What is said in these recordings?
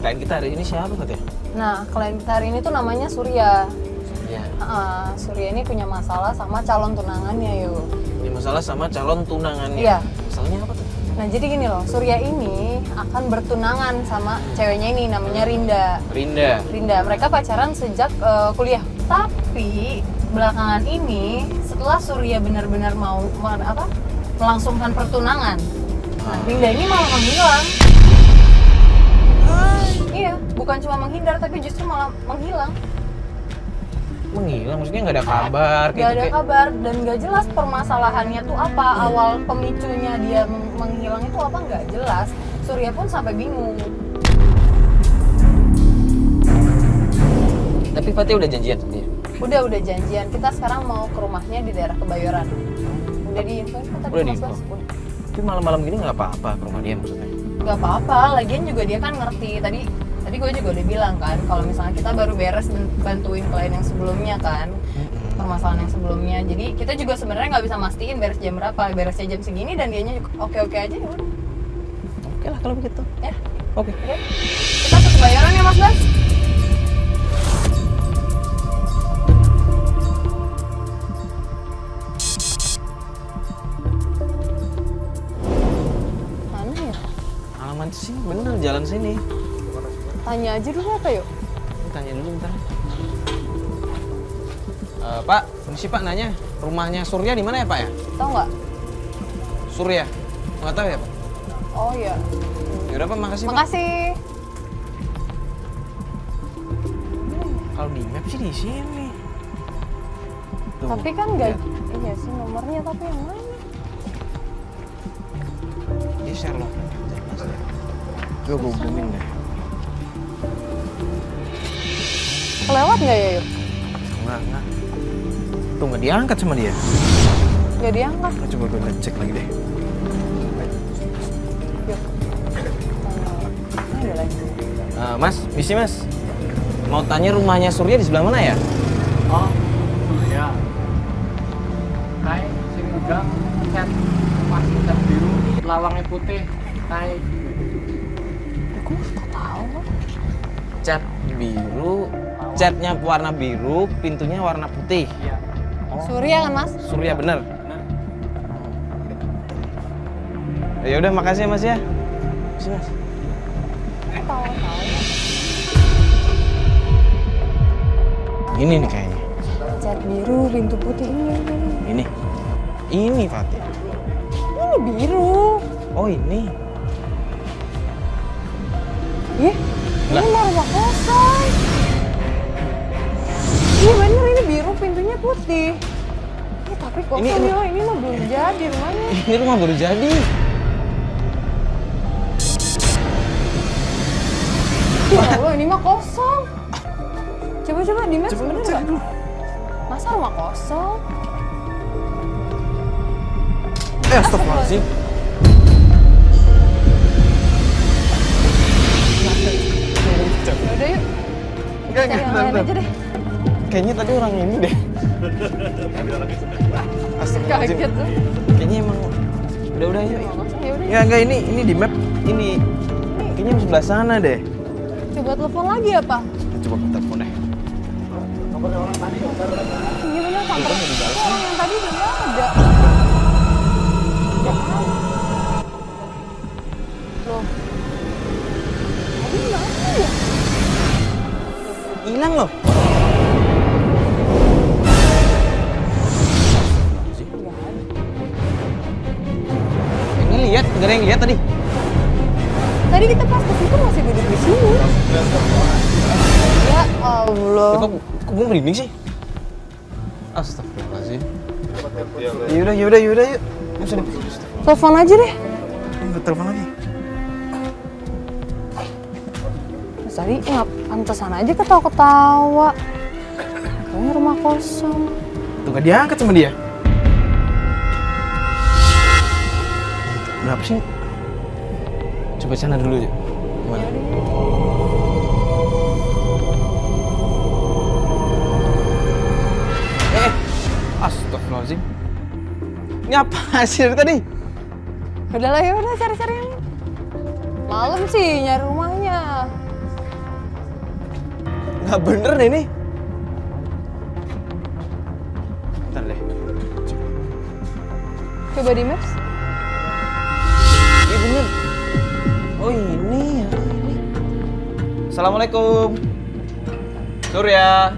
klien kita hari ini siapa katanya? Nah, klien kita hari ini tuh namanya Surya. Surya. Surya ini punya masalah sama calon tunangannya, yuk. Ini masalah sama calon tunangannya. Iya. Masalahnya apa tuh? Nah, jadi gini loh, Surya ini akan bertunangan sama ceweknya ini, namanya Rinda. Rinda. Mereka pacaran sejak kuliah. Tapi belakangan ini, setelah Surya benar-benar mau melangsungkan pertunangan, nah, Rinda ini malah menghilang. Iya, bukan cuma menghindar, tapi justru malah menghilang. Menghilang? Maksudnya nggak ada kabar? Gak ada kabar, dan gak jelas permasalahannya tuh apa. Awal pemicunya dia menghilang itu apa, nggak jelas. Surya pun sampai bingung. Tapi Fatih udah janjian sama dia? Udah janjian. Kita sekarang mau ke rumahnya di daerah Kebayoran. Udah diinfoin kan tadi Udah Mas diinfo. Bas? Udah. Tapi malam-malam gini nggak apa-apa ke rumah dia maksudnya? Gak apa-apa, lagian juga dia kan ngerti. Tadi gue juga udah bilang kan, kalau misalnya kita baru beres bantuin klien yang sebelumnya kan, permasalahan yang sebelumnya. Jadi kita juga sebenarnya nggak bisa mastiin beres jam berapa, beresnya jam segini dan dianya oke-oke aja ya udah. Oke lah kalau begitu. Ya. Oke. Kita ke Kebayoran ya Mas Bas? Mana ya? Alamat sini bener, jalan sini. Tanya aja dulu apa yuk? Tanya dulu bentar. Pak, permisi Pak, nanya rumahnya Surya di mana ya Pak ya? Tahu nggak? Surya? Nggak tahu ya Pak? Oh iya. Yaudah Pak, makasih Pak. Makasih. Kalau di map sih di sini. Tuh, Tapi kan nggak, lihat. iya sih nomornya, tapi yang mana? Dia Sherlock. Gue hubungin deh. Kelewat nggak ya yuk? Enggak. Tuh nggak diangkat sama dia. Nggak diangkat. Nah, coba gue cek lagi deh. Yuk. Ini ada lagi. Mas, misi Mas. Mau tanya rumahnya Surya di sebelah mana ya? Oh, ya. Kayak sing udah cat masih cat biru, lawangnya putih. Kayak Aku nggak tahu. Cat biru, catnya warna biru, pintunya warna putih. iya. Surya kan Mas? Surya bener. Ya udah, makasih ya Mas ya. Makasih Mas. Tahu. Ini nih kayaknya. Cat biru, pintu putih ini. Ini Fatih. Ini biru. Oh ini. Ih, Lah. ini mah rumah kosong. Iya bener, ini biru, pintunya putih. Tapi kosong ini mah belum jadi rumahnya. Ini rumah baru jadi. Ya Allah, ini mah kosong. Coba di map bener nggak? Masa rumah kosong? Astagfirullahaladzim. Yaudah yuk, cari yang lain aja deh. Kayaknya tadi orang ini deh. Astagfirullahaladzim. Kaget tuh. Kayaknya emang udah yuk. Rumah kosong, yaudah. Ya enggak, ini di map ini. Kayaknya sebelah sana deh. Coba telepon lagi apa? Coba aku telepon deh. Iya bener, kantor orang yang tadi udah nggak ada. Loh, tadi mana ya? Hilang loh. Ini lihat, nggak ada yang lihat tadi. Tadi kita pas ke situ masih duduk di sini. Ya Allah. Kok gue merinding sih? Astagfirullahaladzim. Yaudah yuk. Nggak usah dipikir. Telepon aja deh. Nggak telepon lagi. Terus tadi pantesan aja ketawa-ketawa. Kayaknya rumah kosong. Tuh nggak diangkat sama dia. Berapa sih? Coba sana dulu aja. Gimana? Astagfirullahaladzim. Ini apa sih dari tadi? Udah lah, ya udah cari-cari yang malam sih nyari rumahnya. Nggak bener deh ini. Bentar deh. Coba di maps. Iya bener. Oh ini ya, ini. Assalamualaikum. Surya.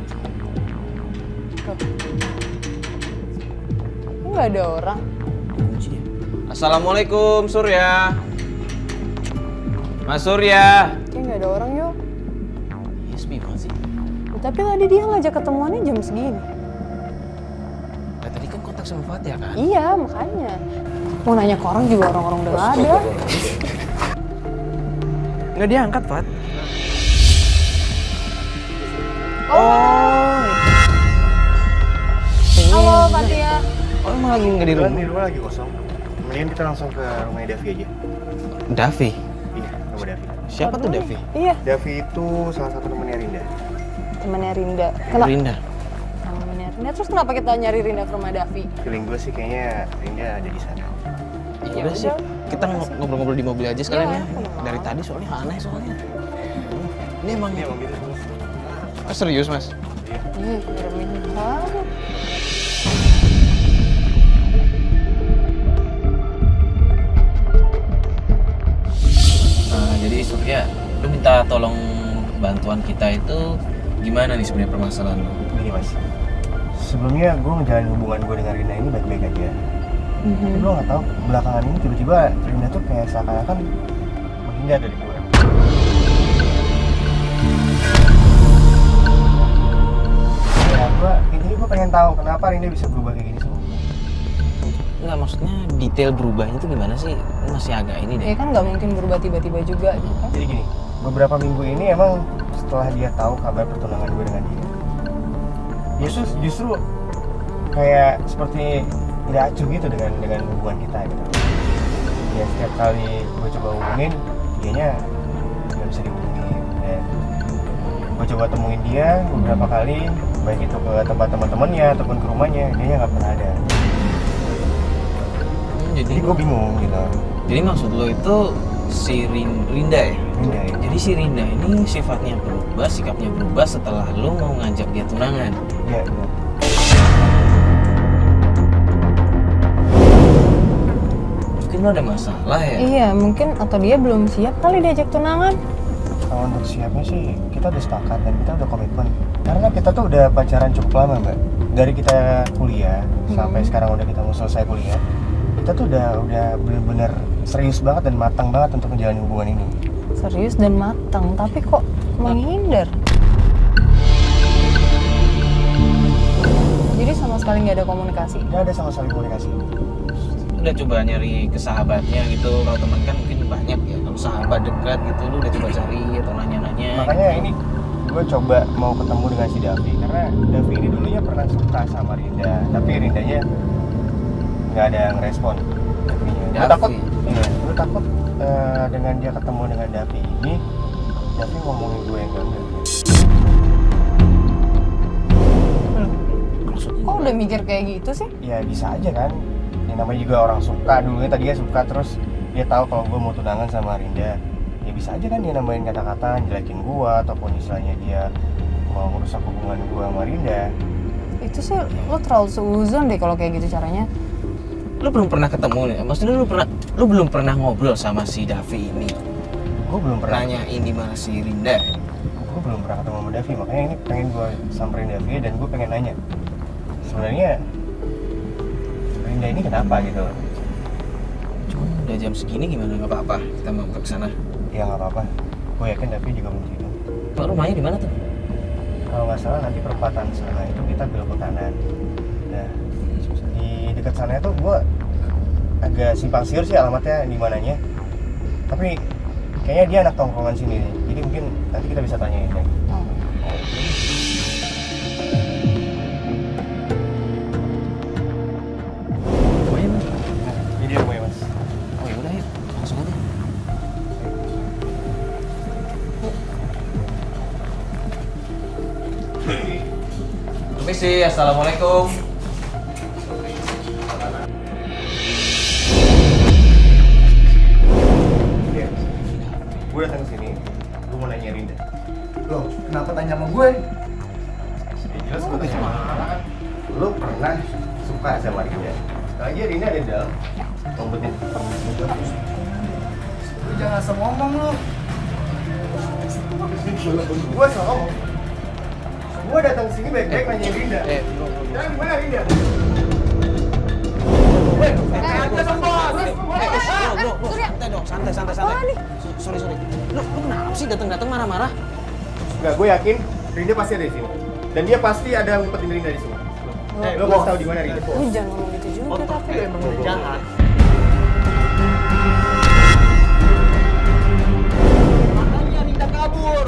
Kok nggak ada orang? Kunci ya. Assalamualaikum Surya. Mas Surya. Kayak nggak ada orang yuk. Iya sepi banget sih. Tapi tadi dia ngajak ketemuannya jam segini. Nah, tadi kan kontak sama Fatia kan? Iya, makanya. Mau nanya ke orang juga orang-orang udah nggak ada. Nggak diangkat, Fat. Oh. Halo, Fatia. Oh, emang lagi nggak di Kebetulan rumah? di rumah lagi kosong. Mendingan kita langsung ke rumahnya Davi aja. Davi? Iya, rumah Davi. Siapa tuh Davi? Iya, Davi itu salah satu temennya Rinda. temannya Rinda. Rinda. Temannya Rinda. Terus kenapa kita nyari Rinda ke rumah Davi? Feeling gue sih kayaknya Rinda ada di sana. Ya udah sih, kita ngobrol-ngobrol di mobil aja sekalian Iya, ya. aku mau. Dari tadi soalnya aneh soalnya. Ini emang Ini emang gitu terus. Oh, serius, Mas? Ih, ngeremin banget. Nah, jadi Surya, lu minta tolong bantuan kita itu gimana nih sebenarnya permasalahan lu? Gini mas, sebelumnya gue ngejalanin hubungan gue dengan Rinda ini baik-baik aja. Tapi gue nggak tahu belakangan ini tiba-tiba Rinda tuh kayak seakan-akan menghindar dari gue. Ya intinya gue pengen tahu kenapa Rinda bisa berubah kayak gini sama gue. Enggak, maksudnya detail berubahnya itu gimana sih? Lu masih agak ini deh. Ya kan nggak mungkin berubah tiba-tiba juga gitu kan? Jadi gini, beberapa minggu ini emang setelah dia tahu kabar pertunangan gue dengan dia justru kayak seperti tidak acuh gitu dengan hubungan kita gitu. Ya setiap kali gue coba hubungin, dianya nggak bisa dihubungin. Dan gue coba temuin dia beberapa kali, baik itu ke tempat teman-temannya ataupun ke rumahnya, dia nggak pernah ada. Jadi gue bingung gitu. Jadi maksud lo itu si Rinda ya? Rinda ya. Jadi si Rinda ini sifatnya berubah, sikapnya berubah setelah lo mau ngajak dia tunangan. Iya, benar. Mungkin lo ada masalah ya? Iya, mungkin atau dia belum siap kali diajak tunangan. Kalau untuk siapnya sih kita udah sepakat dan kita udah komitmen. Karena kita tuh udah pacaran cukup lama mbak. Dari kita kuliah sampai sekarang udah kita mau selesai kuliah, kita tuh udah bener-bener serius banget dan matang banget untuk menjalani hubungan ini. Serius dan matang, tapi kok menghindar? Jadi sama sekali nggak ada komunikasi. Nggak ada sama sekali komunikasi. Udah coba nyari ke sahabatnya gitu, kalau teman kan mungkin banyak ya, kalau sahabat dekat gitu lu udah coba cari atau nanya-nanya. Makanya ini gue coba mau ketemu dengan si Davi karena Davi ini dulunya pernah suka sama Rinda, tapi Rindanya nggak ada yang ngerespon Davinya. Gue Davi? takut, iya, gue takut dengan dia ketemu dengan Davi ini, Davi ngomongin gue yang enggak. Kok udah mikir kayak gitu sih? Ya bisa aja kan, yang namanya juga orang suka, dulunya tadinya suka terus dia tahu kalau gue mau tunangan sama Rinda, ya bisa aja kan dia nambahin kata-kata jelekin gue ataupun istilahnya dia mau merusak hubungan gue sama Rinda. Itu sih lo terlalu seuzon deh kalau kayak gitu caranya. Lu belum pernah ketemu nih, maksudnya lu belum pernah ngobrol sama si Davi ini, Gue belum pernah, nanyain di mana si Rinda. gue belum pernah ketemu sama Davi, makanya ini pengen gue samperin Davi dan gue pengen nanya sebenarnya Rinda ini kenapa gitu. Cuma udah jam segini gimana, nggak apa-apa kita mau ke sana. Ya nggak apa-apa, gue yakin Davi juga belum tidur. Pak, rumahnya di mana tuh? Kalau nggak salah nanti perempatan sana itu kita belok ke kanan. Nah di dekat sana itu gue agak simpang siur sih alamatnya di mananya. Tapi kayaknya dia anak tongkrongan sini nih. Jadi mungkin nanti kita bisa tanyain lagi. Oh. Rumahnya mana? Nah, ini dia rumahnya mas. Oh ya udah yuk, langsung aja. Permisi, assalamualaikum. Iya. Gue datang ke sini, gue mau nanya Rinda. Loh, kenapa tanya sama gue? ngombetin. Lu jangan asal ngomong lu. Gua salah. Gua datang sini baik-baik nanya Rinda. Sekarang gimana Rinda? Bro, santai dong, santai. Sorry. Lu kenapa sih datang marah-marah? Enggak, gue yakin Rinda pasti ada di sini. Dan dia pasti ada ngumpetin Rinda di sini. Lo kasih tahu di mana Rinda? Lu jangan ngomong gitu juga tapi. Emang udah jahat. Makanya Rinda kabur.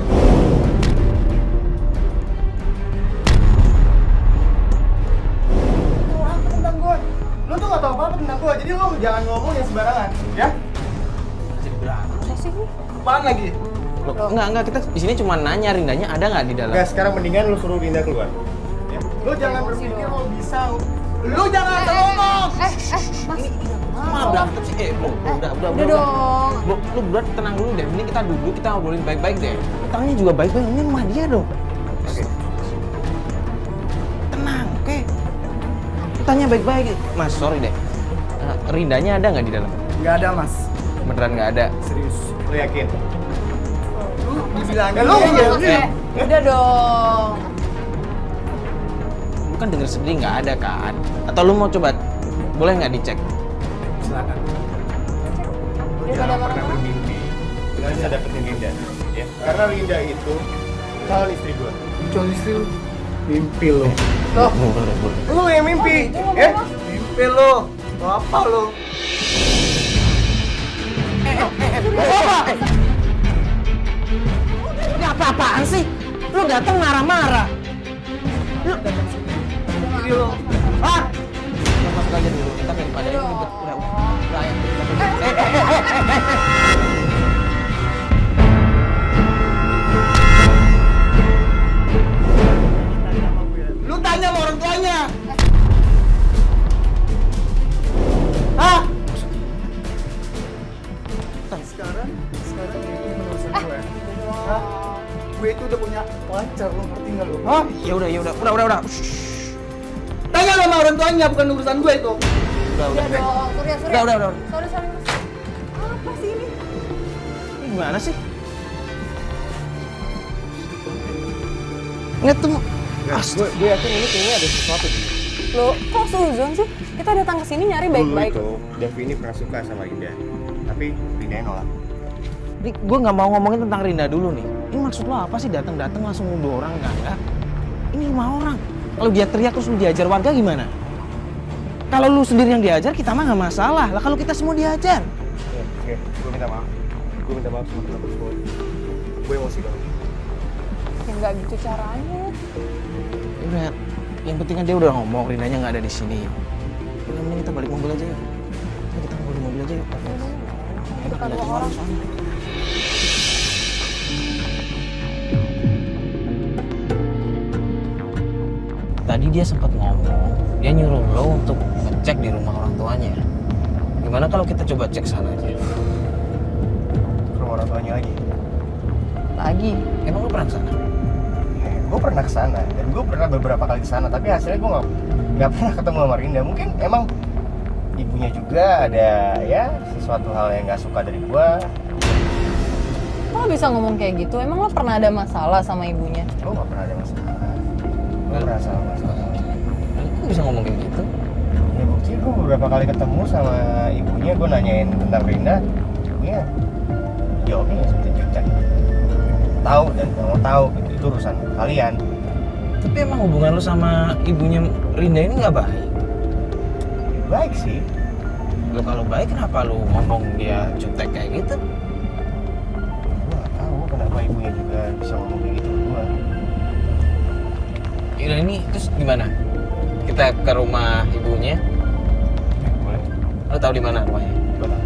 Lo apa tentang gue? Lo tuh gak tau apa-apa tentang gue, jadi lo jangan ngomong yang sembarangan, ya? Jadi berantem sih. Apaan lagi? Loh, enggak, kita di sini cuma nanya Rindanya ada nggak di dalam? Enggak, sekarang mendingan lo suruh Rinda keluar. Ya? Lo jangan berpikir lo bisa. Lo jangan asal ngomong! Mas. Malah berantem sih. Udah dong. Lu buat tenang dulu deh. Ini kita duduk, kita ngobrolin baik-baik deh. Utangnya juga baik-baik. Ini rumah dia dong. Oke. Tenang, oke. Tanya baik-baik. Mas, sorry deh. Rindanya ada nggak di dalam? Nggak ada mas. Beneran nggak ada. Serius. Lo yakin? Lu dibilangin Lu iya. Udah dong. Lu kan denger sendiri nggak ada kan? Atau lu mau coba? Boleh nggak dicek? Silakan. Dia Jangan pada pernah bermimpi dengan bisa dapetin Rinda, ya? Karena Rinda itu calon istri gue. Calon istri lu. Mimpi lo. Boleh. Lo yang mimpi, ya? Mimpi lo. Mau apa lo? Ini apa-apaan sih? Lu datang marah-marah. Mimpi lo. Ah! Kita masuk aja dulu. Kita daripada ini ribet. Udah, ayo. Lu tanya sama orang tuanya. Hah? Sekarang ini menurut gue. Hah? Gue itu udah punya pacar, lo ngerti nggak lo? Hah? Ya udah. Tanya sama orang tuanya, bukan urusan gue itu. Udah. dong. Surya. Udah. Sorry mas. Apa sih ini? Ini gimana sih? Nggak tuh. Gue yakin ini kayaknya ada sesuatu di. Lo kok suzon sih? Kita datang ke sini nyari baik-baik. Dulu itu, Devi ini pernah suka sama Rinda. Tapi Rinda nolak. Gue nggak mau ngomongin tentang Rinda dulu nih. Ini maksud lo apa sih datang-datang langsung nuduh orang enggak? Ini rumah orang. Kalau dia teriak terus lu diajar warga gimana? Kalau lu sendiri yang diajar kita mah nggak masalah. Lah kalau kita semua diajar. Oke, gue minta maaf. Gue minta maaf sama teman gue. Gue emosi banget. Ya nggak gitu caranya. Udah, yang penting kan dia udah ngomong Rindanya nggak ada di sini. Udah, mending kita balik mobil aja yuk. Kita ngobrol di mobil aja yuk. Enak Bukan liatin dua orang. soalnya. Tadi dia sempat ngomong, dia nyuruh lo untuk ngecek di rumah orang tuanya. Gimana kalau kita coba cek sana aja? Ke rumah orang tuanya lagi. Lagi. Emang lo pernah kesana? Gue pernah kesana dan gue pernah beberapa kali kesana, tapi hasilnya gue nggak pernah ketemu sama Rinda. Mungkin emang ibunya juga ada ya sesuatu hal yang nggak suka dari gue. Lo bisa ngomong kayak gitu? Emang lo pernah ada masalah sama ibunya? Gue nggak pernah ada masalah. Gue merasa masalah. Kok bisa ngomong kayak gitu? Ya bukti gue beberapa kali ketemu sama ibunya, gue nanyain tentang Rinda, ibunya jawabnya nggak seperti jutek. Tahu dan nggak mau tahu gitu, itu urusan kalian. Tapi emang hubungan lo sama ibunya Rinda ini nggak baik? Ya, baik sih. Lo kalau baik kenapa lo ngomong dia jutek kayak gitu? Gue nggak tahu kenapa ibunya juga bisa ngomong kayak gitu ke gue. Yaudah ini terus gimana? Kita ke rumah ibunya. Boleh? Lo tahu di mana rumahnya? Gue tahu.